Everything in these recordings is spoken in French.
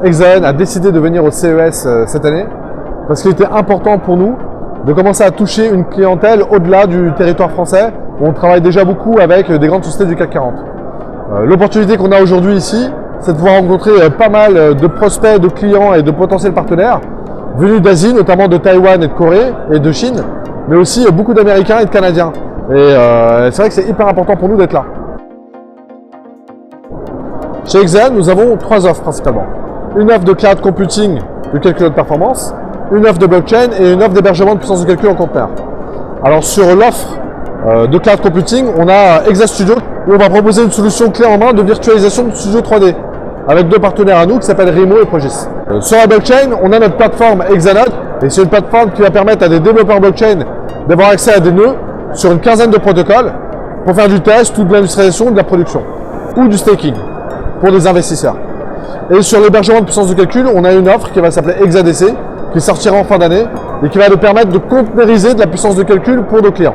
Exaon a décidé de venir au CES cette année parce qu'il était important pour nous de commencer à toucher une clientèle au-delà du territoire français où on travaille déjà beaucoup avec des grandes sociétés du CAC 40. L'opportunité qu'on a aujourd'hui ici, c'est de pouvoir rencontrer pas mal de prospects, de clients et de potentiels partenaires venus d'Asie, notamment de Taïwan et de Corée et de Chine, mais aussi beaucoup d'Américains et de Canadiens. Et c'est vrai que c'est hyper important pour nous d'être là. Chez Exaon, nous avons 3 offres principalement. Une offre de cloud computing de calcul de performance, une offre de blockchain et une offre d'hébergement de puissance de calcul en conteneur. Alors sur l'offre de cloud computing, on a ExaStudio où on va proposer une solution clé en main de virtualisation de studio 3D avec 2 partenaires à nous qui s'appellent Remo et Progis. Sur la blockchain, on a notre plateforme Exanode et c'est une plateforme qui va permettre à des développeurs blockchain d'avoir accès à des nœuds sur une quinzaine de protocoles pour faire du test ou de l'industrialisation ou de la production ou du staking pour des investisseurs. Et sur l'hébergement de puissance de calcul, on a une offre qui va s'appeler ExaDC qui sortira en fin d'année et qui va nous permettre de containeriser de la puissance de calcul pour nos clients.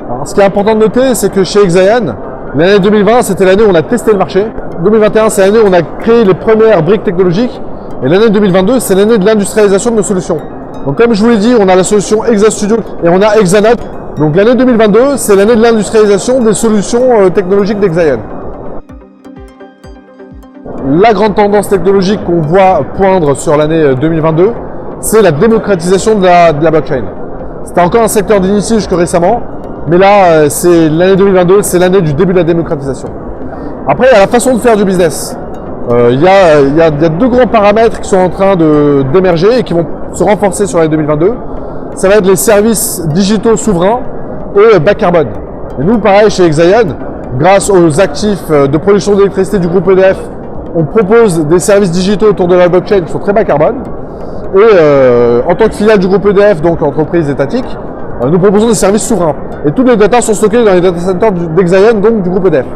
Alors, ce qui est important de noter, c'est que chez Exaon, l'année 2020, c'était l'année où on a testé le marché. 2021, c'est l'année où on a créé les premières briques technologiques. Et l'année 2022, c'est l'année de l'industrialisation de nos solutions. Donc comme je vous l'ai dit, on a la solution ExaStudio et on a Exanode. Donc l'année 2022, c'est l'année de l'industrialisation des solutions technologiques d'Exaon. La grande tendance technologique qu'on voit poindre sur l'année 2022, c'est la démocratisation de la blockchain. C'était encore un secteur d'initié jusque récemment, mais là, c'est l'année 2022, c'est l'année du début de la démocratisation. Après, il y a la façon de faire du business. Il y a 2 grands paramètres qui sont en train d'émerger et qui vont se renforcer sur l'année 2022. Ça va être les services digitaux souverains et bas carbone. Et nous, pareil, chez Exaon, grâce aux actifs de production d'électricité du groupe EDF, on propose des services digitaux autour de la blockchain qui sont très bas carbone. Et en tant que filiale du groupe EDF, donc entreprise étatique, nous proposons des services souverains. Et toutes les datas sont stockées dans les data centers d'Exaon, donc du groupe EDF.